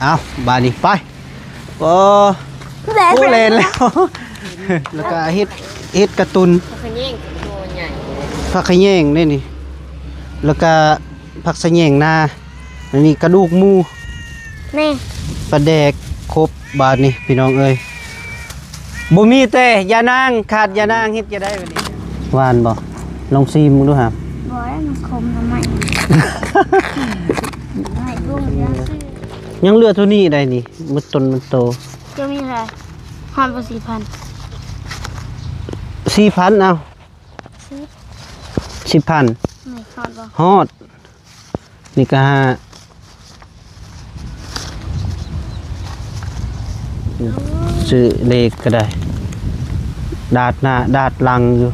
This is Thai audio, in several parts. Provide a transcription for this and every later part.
เอาบาดนี้ไปก็ผู้เล่นแล้วแล้วก็เฮ็ดการ์ตูนผักขะแยงตัวใหญ่ผักขะแยงนี่แล้วก็ผักสะแยงนาอันนี้กระดูกหมูนี่ปลาแดกครบบาดนี้พี่น้องเอ้ยบ่มีแต่ยานางขาดยานางเฮ็ดจะได้บัดนี้หวานบ่ลองซีมึงดูครับบ่ได้มันคมทำไมให้กุ้งเยอะยังเหลือเท่านี้ได้นี่มันต้นมันโตจะมีอะไรห้อนบ่4,000 4,000เอา10,000ไม่ฮอดบ่ฮอดนี่ก็ซื้อเลขก็ได้ดาดหน้าดาดหลังอยู่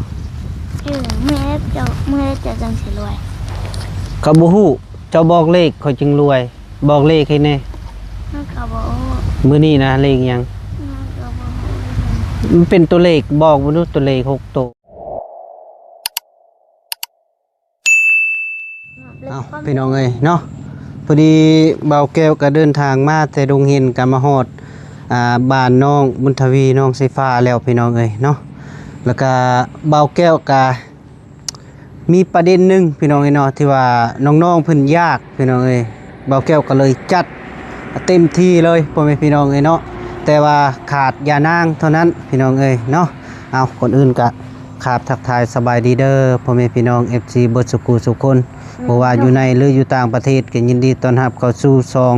แม่เจ้าจังสิรวยก็บ่ฮู้เจ้าบอกเลขค่อยจึงรวยบอกเลขให้แน่มันก็บ่มื้อนี้นะเลขหยังมันก็บ่มันเป็นตัวเลขบอกบ่รู้ตัวเลข6ตัวเอ้าพี่น้องเอ้ยเนาะพอดีเบาแก้วก็เดินทางมาแต่ดงเห็นก็มาฮอดบ้านน้องบุญทวีน้องไฟฟ้าแล้วพี่น้องเอ้ยเนาะแล้วก็เบาแก้วก็มีประเด็นหนึ่งพี่น้องเอ้ยเนาะที่ว่าน้องๆเพิ่นยากพี่น้องเอ้ยเบาแก้วก็เลยจัดเต็มที่เลยพ่อแม่พี่น้องเอ้ยเนาะแต่ว่าขาดยานางเท่านั้นพี่น้องเอ้ยเนาะเอาคนอื่นก็ขาดทักทายสบายดีเด้อพ่อแม่พี่น้อง FC เบิดสุขุทุกคนบ่ว่าอยู่ในหรืออยู่ต่างประเทศก็ยินดีต้อนรับเข้าสู่ซอง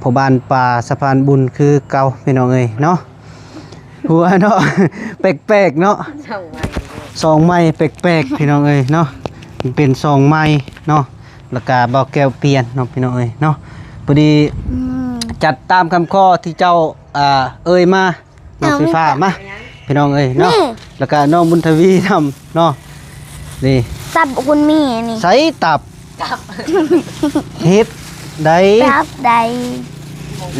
พ่อบ้านป่าสะพานบุญคือเก่าพี่น้องเอ้ยเนาะหัวเนาะแปลกๆเนาะซองใหม่แปลกๆพี่น้องเอ้ยเนาะเป็นซองใหม่เนาะแล้วก็เบาแก้วเปลี่ยนเนาะพี่น้องเอ้ยเนาะพอดีจัดตามคำข้อที่เจ้าเอ่ยมาน้องไฟฟ้ามาพี่น้องเอ้ยเนาะแล้วก็น้องบุญทวีทำเนาะนี่ตับคุณมีนี่ใส่ตับเฮ็ดได้ตับใด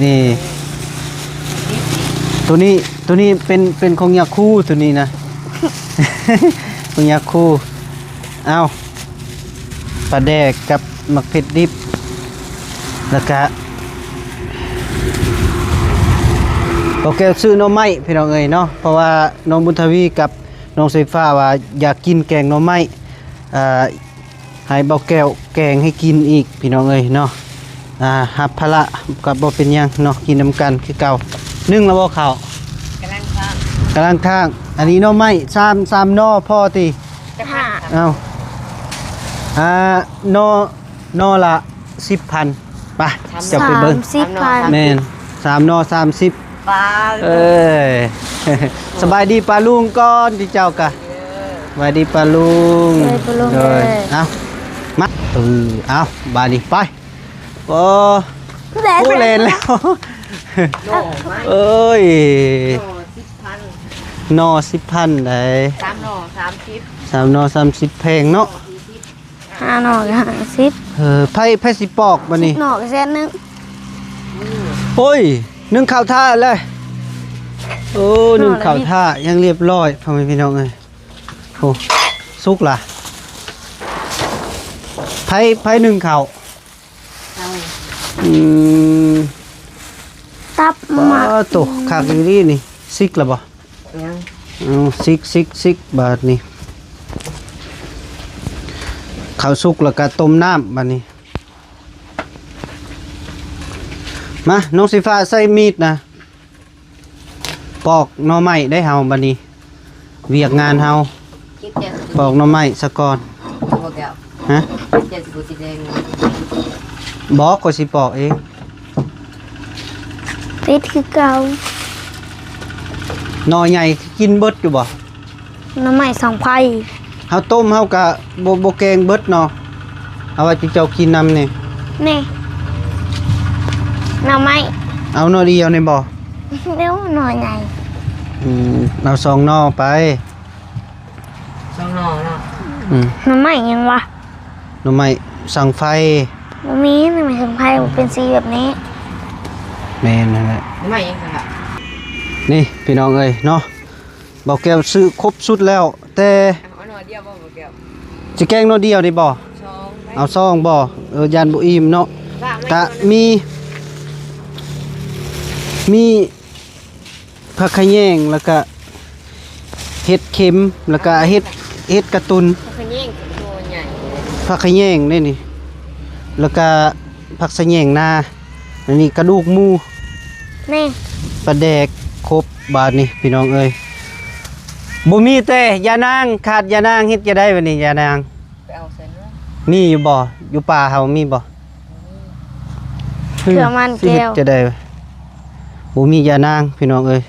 นี่ตัวนี้เป็นของยาคูตัวนี้นะ ของยาคูเอาปลาแดกกับหมักเผ็ดดิบแล้วก็โอเคซื้อหน่อไม้พี่น้องเอ้ยเนาะเพราะว่าน้องบุญทวีกับน้องไฟฟ้าว่าอยากกินแกงหน่อไม้ให้เบาแก้วแกงให้กินอีกพี่น้องเอ้ยเนาะหับพละกับบ่เป็นยังเนาะกินน้ำกันคือเก่านึ่งแล้วบ่ข้าวกำลังทางอันนี้หน่อไม้3หน่อพ่อติเอาหน่อละ10,000ไปจะไปเบิ่งแม่น3หน่อ30ปลาสบายดีปลาลุงก่อนที่เจ้ากะสบายดีปลาลุงเลยเอามาเอาบาดนี้ไปก็ผู้เล่นแล้วเอ้ยหน่อ10,000ได้3หน่อ30แพงเนาะ5หน่อ50ไผสิปอกบัดนี้หน่อแสนนึงโอ้ยนึ่งข้าวท่าเลยโอ้นึ่งข้าวท่ายังเรียบร้อยพ่อแม่พี่น้องเอ้ยโอ้สุกล่ะไผนึ่งข้าวตับมาตกขากอยู่นี่ซิกละบ่ซิกบาดนี้ข้าวสุกแล้วก็ต้มน้ำบาดนี้มาน้องสีฟ้าใส่มีดนะปอกหน่อไม้ได้เฮาบาดนี้เวียกงานเฮาปอกหน่อไม้ซะก่อนฮะบอกก็สิปอกเองเป็ดคือเก่าหน่อใหญ่กินเบิดอยู่บ่หน่อไม้2ไผ่เฮาต้มเฮากะบ่แกงเบิดเนาะเอาไว้เจ้ากินนำนี่หน่อไม้เอาหน่อเดียวในบ่เดี๋ยวหน่อใหญ่เอา2หน่อไป2หน่อเนาะหน่อไม้ยังวะหน่อไม้สั่งไฟบ่มีหน่อไม้สั่งไฟเป็นสีแบบนี้แม่นนั่นแหละหน่อไม้ยังค่ะนี่พี่น้องเอ้ยเนาะเบาแก้วซื้อครบสุดแล้วแต่เอาหน่อเดียวบ่แก้วสิแกงหน่อเดียวได้บ่เอา2บ่ยานบ่อิ่มเนาะกะมี มีผักขะแยงแล้วก็เห็ดเข็มแล้วก็เห็ดกระตุน ขยิ่งตัวใหญ่ ผักขะแยงนี่แล้วก็ผักสะแยงนาอันนี้กระดูกหมู นี่ ปลาแดกครบบาทนี่พี่น้องเอ้ยบ่มีแต่ยานางขาดยานางเฮ็ดจะได้บัดนี้ยานาง ไปเอาเส้นว่า มีอยู่บ่อยู่ป่าเฮามีบ่ เถื่อมันแก้ว สิเฮ็ดจะได้บ่มียานางพี่น้องเอ้ย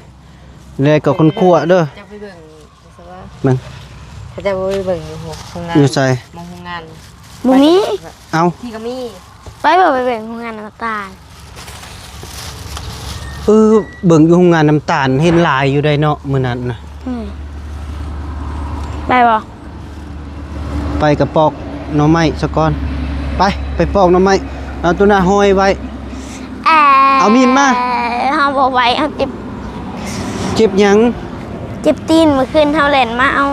เลยกับคนคั่วเด้อ จะไปเบิ่งซะว่า มึง ถ้าจะไปเบิ่งอยู่โรงงาน อยู่ใส่ มองโรงงาน บุมี เอา ที่ก็มี ไปบอกไปแบ่งโรงงานน้ำตาล เบิ่งอยู่โรงงานน้ำตาลเห็นหลายอยู่ได้เนาะมื้อนั้นน่ะ ไปบอก ไปกับปอกหน่อไม้ซะก่อนไปปอกหน่อไม้เอาตัวหน้าห้อยไว้ เอามีดมา เขาบอกไว้เอาเจ็บ เจ็บหยัง ตีนเมื่อคืนเขาเล่นมาเอา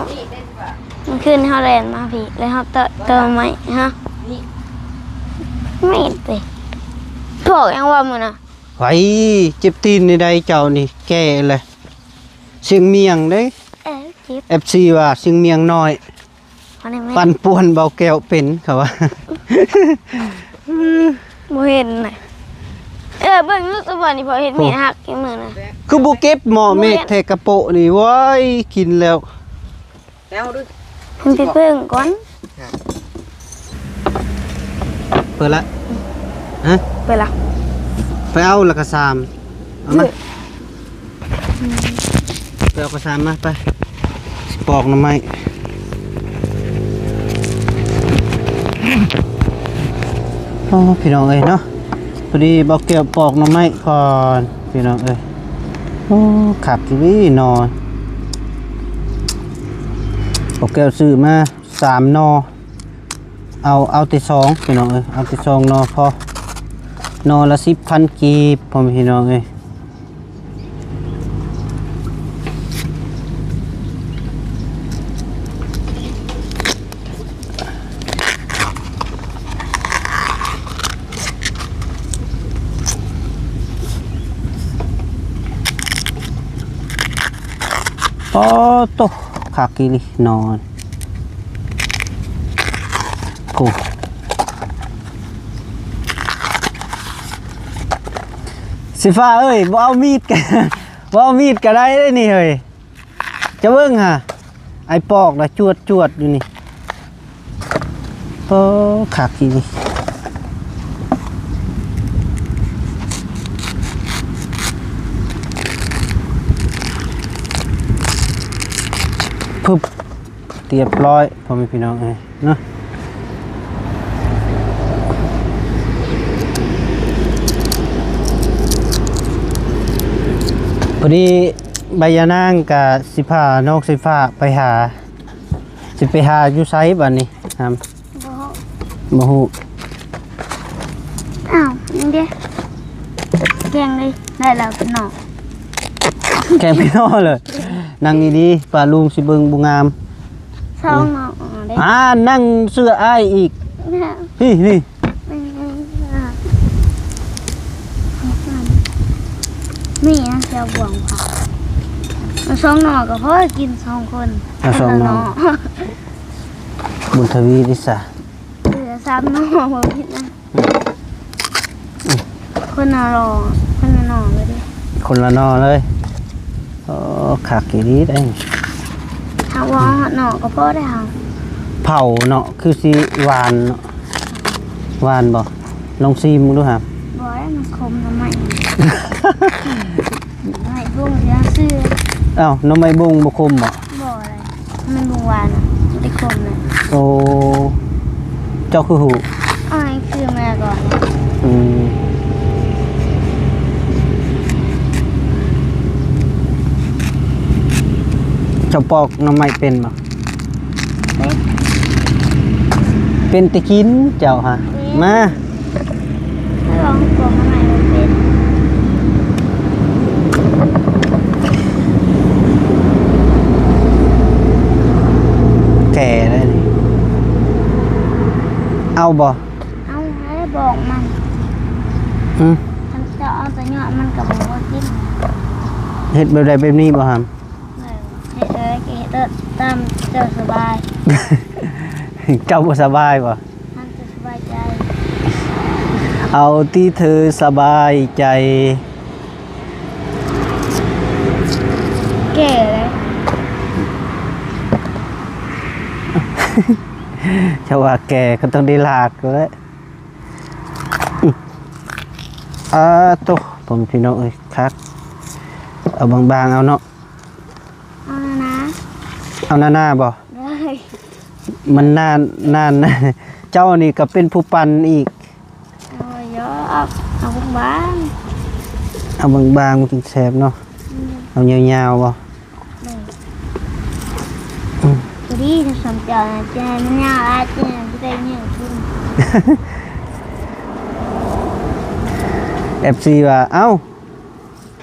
เมื่อคืนเขาเล่นมาพี่แล้วเขาเติมไหมฮะไม่ติบอกยังว่ามึงนะ ไว้เจ็บตีนในใดเจ้านี่แก่เลยเสียงเมียงเด้ เจ็บ FC ว่าเสียงเมียงน้อย วันนี้ไม่ ปั่นป่วนเบาแก้วเป็นเขาว่า บ่เห็นน่ะเบิ่งลูกตัวนี่พอเห็นมีหักอีมือน่ะ คือบ่เก็บหม้อเมฆเทกระโปะนี่โว้ยกินแล้ว แล้วดู มันไปเบิ่งก่อน เปิดละฮะ ไปละ ไปเอาแล้วก็ซามเอามาไปเอากระซามมาไปสิปอกหน่อไม้โอ้พี่น้องเอ้ยเนาะพอดีเบาแก้วปอกหน่อไม้ก่อนพี่น้องเอ้ยโอ้ขับที่นอนเบาแก้วซื้อมา3 นอเอาแต่2พี่น้องเอ้ยเอาแต่2 นอพอนอละ10,000 กีบพ่อแม่พี่น้องเอ้ยโอ้โตขากิลินอนกูสิฟ้าเอ้ยบ่เอามีดกัน บ่เอามีดก็ได้เด้นี่เฮ้ยจะเบิ่งฮะไอ้ปอกน่ะจวดอยู่นี่โอ้ขากิลิปึ๊บเรียบร้อยพ่อแม่พี่น้องเอ้ยเนาะพอดีใบยานางกับสิพานอกสิฟ้าไปหาสิไปหาอยู่ไซบัดนี้ครับบ่ฮู้ อ้าวนี่เด้แกงเลยได้แล้วเป็นหนอก แกงพี่น้อเลยนั่งดีๆป้าลุงสิเบิ่งบ่งาม ช่องหนอกเด้ นั่งเสื้ออ้ายอีกนี่นี่นะเจ้าบ่วงผักมาช่องหนอกก็เพราะกิน2 คน เอาสองหนอ บุญทวีดิสะ เหลือ3 หนอบ่ผิดนะคนน่ารอคนน่ะหนอเลยดิ คนละหนอเลยโอ้คักอีหลีได้ เอาว่าหนอก็เพราะได้เฮา เผาเนาะคือสิหวานเนาะหวานบ่ลองซีมึงดูครับ บ่ได้มันคมทำไมให้พวกยาซื้อ อ้าวน้ำไม้บงบ่คมบ่ บ่อะไรมันบ่หวานอ่ะมันได้คมนะ โอ้เจ้าคือหู อ้ายคือแม่ก่อน อืมเจ้าปอกหน้ำไม้เป็นบ่ เด็ก เป็นแตะกินเจ้าฮะมา ถ้าลองตัวมาใหม่มันเป็น แก่เลยนี่เอาบ่ เอาให้บอกมัน อืม มันจะเอาแต่ยอด มันกับบ่ว่ากิน เฮ็ดแบบใดแบบนี้บ่หาม เฮ็ดเลยเฮ็ดตามเจ้าสบาย เจ้าบ่สบายบ่ ท่านจะสบายใจ เอาที่เธอสบายใจ แก่เลย ชาวาแก่ก็ต้องได้ลากแล้วตุ๊ผมพี่น้องเอ้ยคักเอาบางๆเอาเนาะ เอานะ เอาหน้าๆบ่ เลย มันนานนะเจ้านี่ก็เป็นผู้ปันอีก เอาเยอะเอาบ้าง เอาบางๆมันถึงแซ่บเนาะเอายาวๆบ่ ตัวนี้จะสนใจเจนมันยาวอาเจนไม่ได้เนี่ยขึ้น FC ว่าเอ้า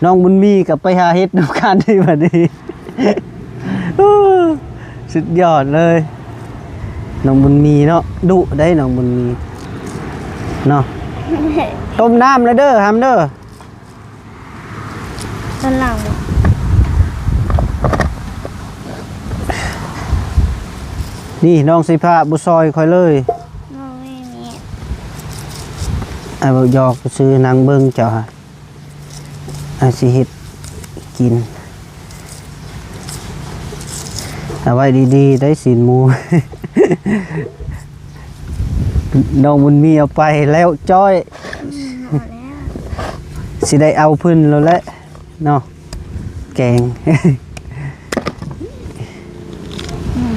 น้องบุญมีกับไปหาเฮ็ดนำกันที่บัดนี้ สุดยอดเลยน้องบุญมีเนาะดุได้น้องบุญมีเนาะต้มน้ำแล้วเด้อหำเด้อ ตอนหลัง นี่น้องสิพาบุซอยคอยเลย น้องไม่มี ไอ้บ่ยอกซื้อนางเบิ่งเจ้าหาไอ้สิเฮ็ดกินเอาไว้ดีๆได้สินหมู น้องบุญมีเอาไปแล้วจ้อย พอแล้ว สิได้เอาพื้นแล้วแหละเนาะแกง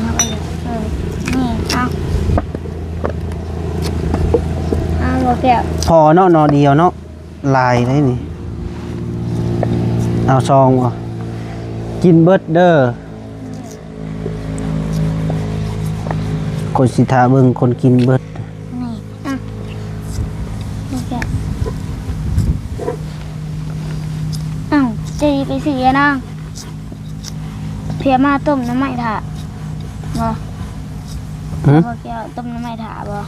เอาไปเลยนี่เอาโอเค พอเนาะนอเดียวเนาะลายได้นี่เอาซองบ่กินเบิดเด้อคนสิทาเบิ่งคนกินเบิด นี่โอเคจะไปซื้อน้องเพียมาต้มน้ำไม่ถ่าบ่ หึ โอเคต้มน้ำไม่ถ่าบ่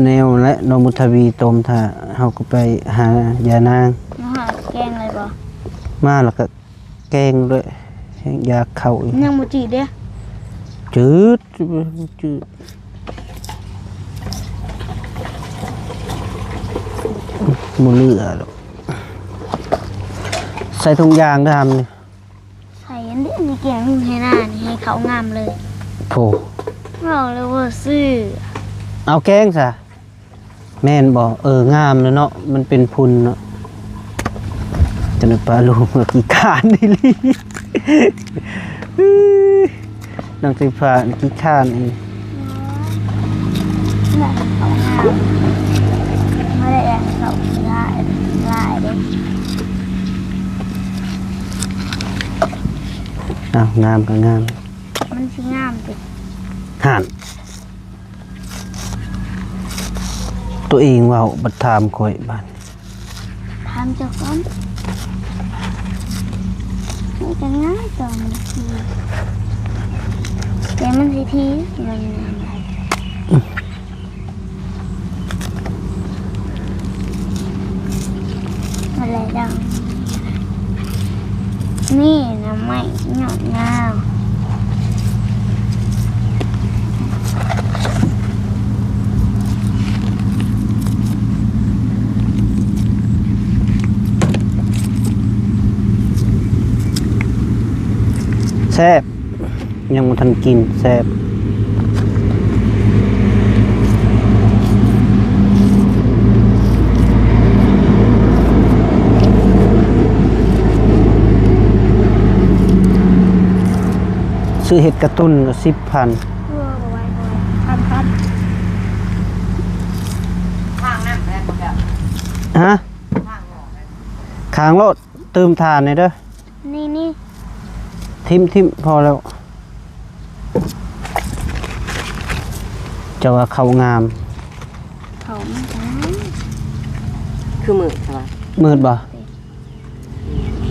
แนวและน้องมุทวีต้มถ้าเฮาก็ไปหายานาง น้องหาแกงอะไรบ่ มาแล้วก็แกงด้วยให้ยาเข้าอีก ยังบ่จีเด้อ จืดจืดบ่เหลือหรอกใส่ถุงยางเด้อทำนี่ ใส่อันนี้มีแกงให้หน้านี่ให้เขางามเลย โถ เราเลยว่าซื้อ เอาแกงซะแม่นบ่งามเลยเนาะมันเป็นพุนเนาะจะนึกปลาลูกกี่คานนี่ลิ น้องสิฟ้ากี่คานเอง น่ะเขางามไม่ได้แอนเขาลายเด้ อ้าวงามก็งาม มันสิงามติ ห่านตัวเองเว่าบัดถามข่อยบ้าน ทำเจ้าก่อนมันจะง่ายต่อมันทีแต่มันสิทีมันงามได้อะไรดังนี่นะไม่หยอดงาม แซ่บยังบ่ทันกินแซ่บซื้อเห็ดกระตุ้นก็10,000 เพื่อเอาไว้พัน ข้างนั่นแหละมันก็ ฮะ ข้างออกเลย ขางโลดเติมทานหน่อยเด้อ นี่ ทิมพอแล้วจะว่าเขางาม เขาไม่ได้ คือมือใช่ไหม มืดบ่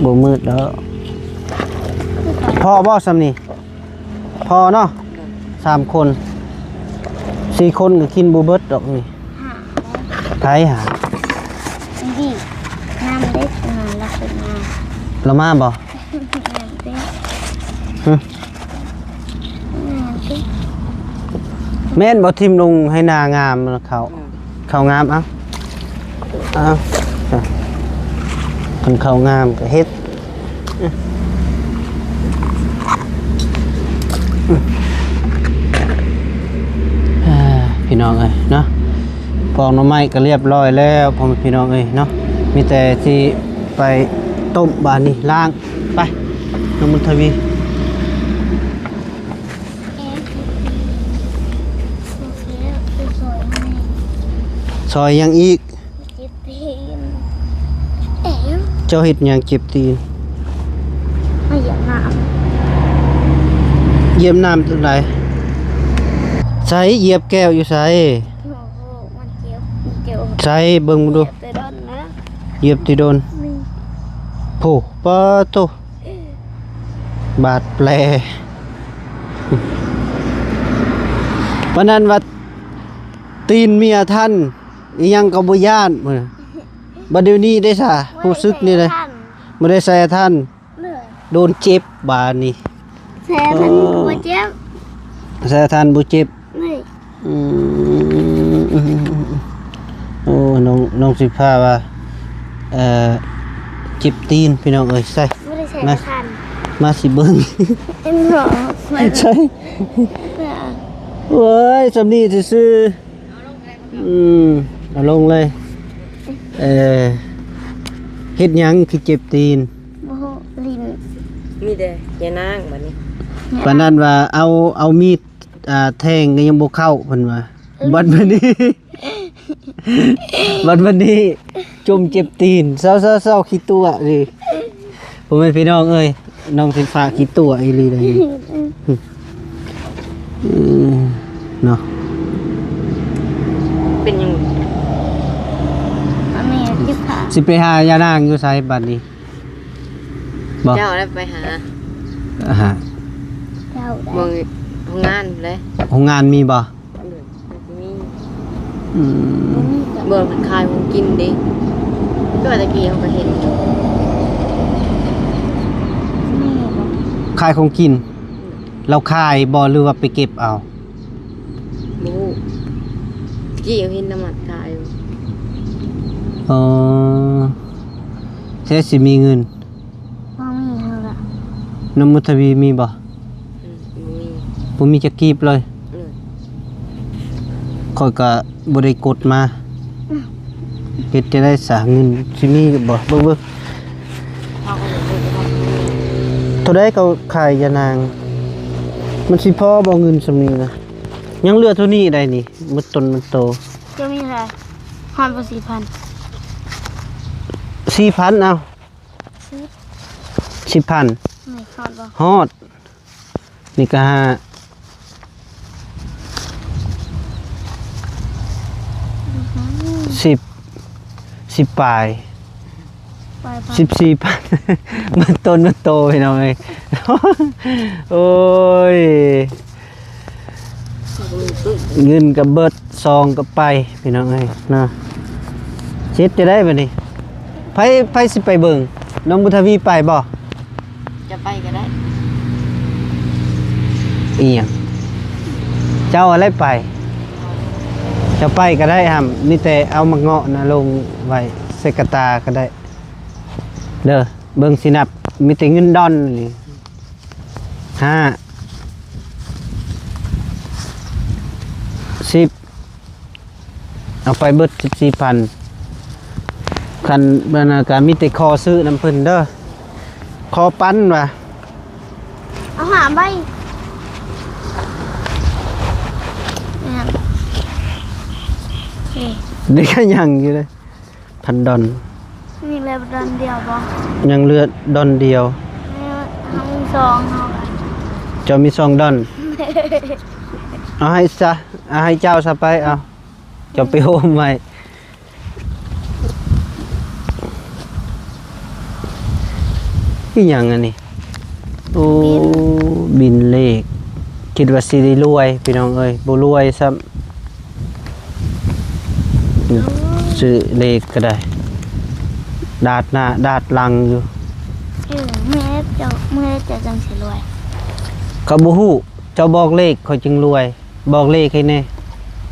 บ่มืดแล้วพ่อบ่ซ้ำนี่พอเนาะ3 คน 4 คนก็กินบ่เบิดดอกนี่ หา ไผหา ดีน้ เป็นมา เรามาบ่ แม่นติ ฮะ แม่นติ แม่นบ่ทิมลงให้นางามเขางามเอ้าคนเขางามก็เฮ็ดพี่น้องเอ้ยเนาะปอกหน่อไม้ก็เรียบร้อยแล้วพ่อแม่พี่น้องเอ้ยเนาะมีแต่ที่ไปต้มบานนี่ล้างไปน้องบุญทวี ซอยยังอีก เจ็บตีนเอ๋ เจ้าเห็ดหยังเจ็บตีน ไม่อยากน้ เหยียบน้ำตัวไหนใส่เหยียบแก้วอยู่ใส่ ำโอ้โหมันเจ็บมันเจ็บ ใส่เบิ่งดู แต่โดนนะ เหยียบที่โดน นี่ โผปะโตบาดแผลวันนั้นว่าตีนเมียท่านอีหยังก็บ่ย่านมื้อบัดเดี๋ยวนี้ได้ซะรู้สึกนี่เลยบ่ได้ใส่ท่าน เหนื่อย โดนเจ็บบาดนี่ แซ่มันก็เจ็บ ใส่ท่านบ่เจ็บ นี่ อืมโอ้น้องสิพาว่าจิบตีนพี่น้องเอ้ยใส่ ไม่ได้ใช้ มา ทัน มาสิเบิ่ง เอ็นหรอไม่ ใช่เว้ยสำนีซื่อเอาลงเลยเฮ็ดหยังคือเจ็บตีน โอ้โหลิ้น มีแต่ยานางบัดนี้ ปานนั้นว่าเอามีดแทงก็ยังบ่เข้าเพิ่นว่าบัดนี้ บัดนี้จมเจ็บตีนเศร้าๆขี้ตัวดิผมเป็นพี่น้องเอ้ยน้องสิฟ้าขี้ตัวอีหลีเลยเนาะ เป็นยัง อันนี้ที่ขา สิไปหายานางอยู่ไสบัดนี้บ่ เจ้าได้ไปหา ฮะ เจ้าได้ เมืองโรงงานเลย โรงงานมีบ่ มี อืม เบิ่งมันคายของกินดิก็ตะกี้เขาก็เห็นอยู่ นี่บอก ขายของกิน เราขายบ่หรือว่าไปเก็บเอา หมูตะกี้เขาเห็นน้ำมันคายอยู่ อ๋อแท้สิมีเงิน ว่ามีเท่าไหร่ น้องมุทวีมีบ่ มี บ่มีจักกีบเลย เลย ข้อยก็บ่ได้กดมาเฮ็ดจะได้สร้างเงินสิมีบ่เบิ่ง เขาก็เลยพูดว่า ๆเท่าใดเขาขายยานาง มันสิพอบ่เงินสำนี้นะยังเหลือเท่านี้ได้นี่มันต้นมันโต จะมีอะไรฮอนภาษีพัน 4,000เอา ซื้อ 10,000 ไม่ฮอนบ่ ฮอดนี่ก็ห้าสิบปลาย ไปไป 14,000 มันต้นมันโตพี่น้องเอ้ย โอ้ย เงินกับเบิดซองกับไปพี่น้องเอ้ยนะเช็ดจะได้บ่นี่ไผสิไปเบิ่งน้องบุทวีไปบ่ จะไปก็ได้ อีหยังเจ้าอะไรไปเจะไปก็ได้ครับมีแต่เอามาเงาะนะลงไว้ใส่กระตาก็ได้ เด้อเบิ่งสินับมีแต่เงินดอนนี่5 10เอาไปเบิด14,000คันบรรณาการมีแต่คอซื้อน้ำเพิ่นเด้อคอปั้นว่ะ เอาหาใบเนี่ยนี่ นี่ก็ยังอยู่เลยพันดอน มีเล็บดันเดียวบ่ ยังเหลือดอนเดียว นี่ทำซองเท่ากัน เจะมี2ดอนเอาให้ซะเอาให้เจ้าซะไปเอาเจะไปโฮมไว้อีหยังอันนี้โอ้บินเลขคิดว่าสิได้รวยพี่น้องเอ้ยบ่รวยซ้ำซื้อเลขก็ได้ ดาดหน้าดาดหลังอยู่ เมื่อจะจังสิรวย ก็บ่ฮู้เจ้าบอกเลขเขาจึงรวย บอกเลขให้แน่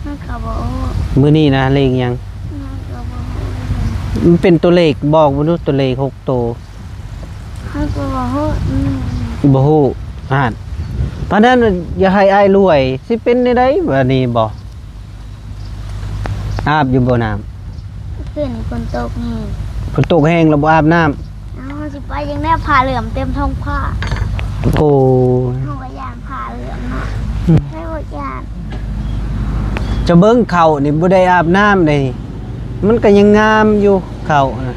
มันก็บอก มื้อนี้นะเลขหยัง มันก็บอก มันเป็นตัวเลขบอกบ่รู้ตัวเลข6ตัว มันก็บอก บ่ฮู้เพราะนั้นอย่าให้อ้ายรวยสิเป็นได้ไดบัดนี้บ่อาบอยู่บ่น้ำ ขึ้นคนตกนี่ ฝนตกแห้งแล้วบ่อาบน้ำ เอาสิไปยังได้ผ้าเหลือมเต็มท้องผ้า โอ้ เขาก็ย่างผ้าเหลือมเนาะไม่หมดย่าง จะเบิ่งเขานี่บ่ได้อาบน้ำเลยมันก็ยังงามอยู่เขาน่ะ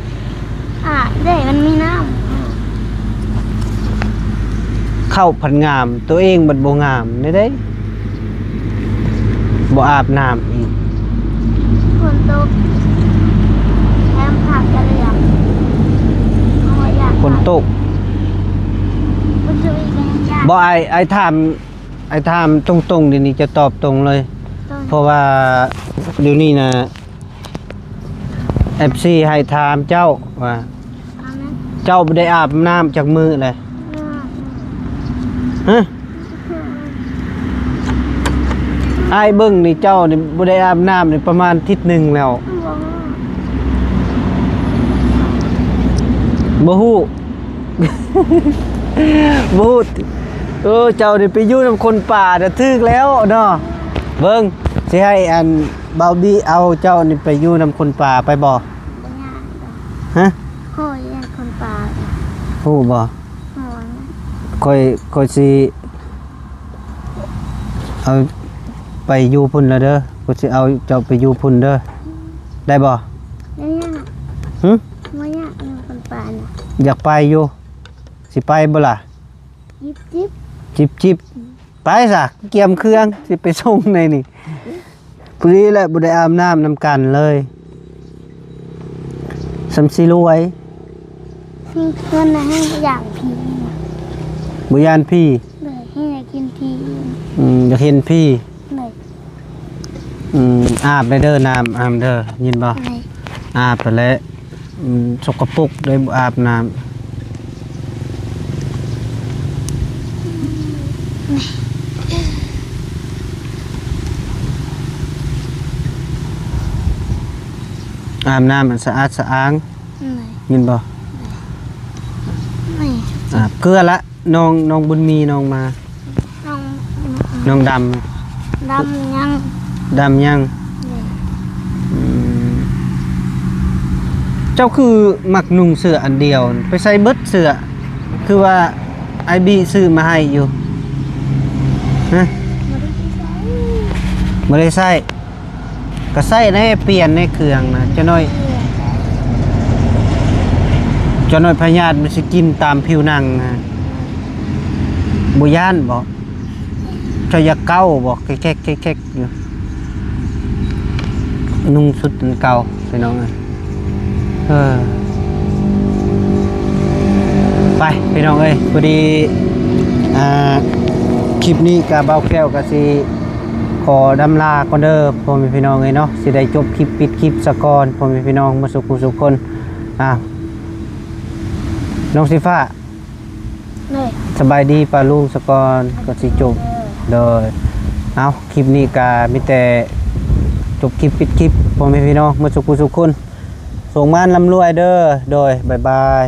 เด็มันมีน้ เข้าผันงาม ตัวเองบัดบ่งามได้เด้บ่อาบน้ำอีก ำคนตกแถมผักกระเหลือมเขาก็ย่าง ฝนตก มันจะมีกันย่าง บ่ไอ้ถามตรงๆเดี๋ยวนี้จะตอบตรงเลย เพราะว่าเดี๋ยวนี้นะ FC ให้ถามเจ้าว่า เอาไหม เจ้าบ่ได้อาบน้ำจากมือเลยฮะอ้ายเบิ่งนี่เจ้านี่บ่ได้อาบน้ำนี่ประมาณอาทิตย์หนึงแล้วบ่ฮู้ บ่ฮู้เจ้านี่ไปอยู่นำคนป่าน่ะถึกแล้วเนาะเบิ่งสิให้อันเบาบี้เอาเจ้านี่ไปอยู่นำคนป่าไปบ่ เป็นย่าง ฮะ โอ้ยย่างคนป่า ฮู้บ่ โอ้ย ค่อยสิเอาไปอยู่พุ่นแล้วเด้อก็สิเอาเจ้าไปอยู่พุ่นเด้อได้บ่ แล้วย่าง หึ ว่าย่างคนป่าน่ะ อยากไปอยู่สิไปบ่ล่ะ จิบไปซะเกียมเครื่องสิไปส่งในนี่ปุรีแหละบ่ได้อาบน้ำนำกันเลยสำสิรวย มีเพื่อนนะให้อยากผี บ่ยานพี่ เลยให้อยากกินที อยากเห็นพี่ เลย อาบได้เด้อน้ำอาบเด้อยินบ่ เลย อาบไปแล้วสกปรกได้บ่อาบน้ำอาบน้ำมันสะอาดสะอ้าง เลย ยินบ่ เลย อาบเกลือละน้องบุญมีน้องมา น้อง น้องด ดำยัง ำยัง เลย เจ้าคือมักนุ่งเสื้ออันเดียว ไปใส่เบิดเสื้อคือว่าไอบีซื้อมาให้อยู่ฮะ ไม่ได้ใช้ บ่ได้ใส่ก็ใส่ในเปลี่ยนในเครื่องนะจะน้อยพยาธิมันสิกินตามผิวหนังนะบ่ย่านบ่เจะอยากเก้าบ่แก๊กๆๆๆอยู่นุ่งสุดอันเก่าพี่น้องไปพี่น้องเอ้ยพอดีคลิปนี้กับเบาแก้วก็สิขอดำลาก่อนเด้อพ่อแม่พี่น้องเอ้ยเนาะสิได้จบคลิปปิดคลิปซะก่อนพ่อแม่พี่น้องมาสุขคนน้องสิฟ้า เลย สบายดีป้าลุงซะก่อนก็สิจบโดยเอาคลิปนี้ก็มีแต่จบคลิปปิดคลิปพ่อแม่พี่น้องมาสุขคนส่งมานร่ำรวยเด้อโดยบ๊ายบาย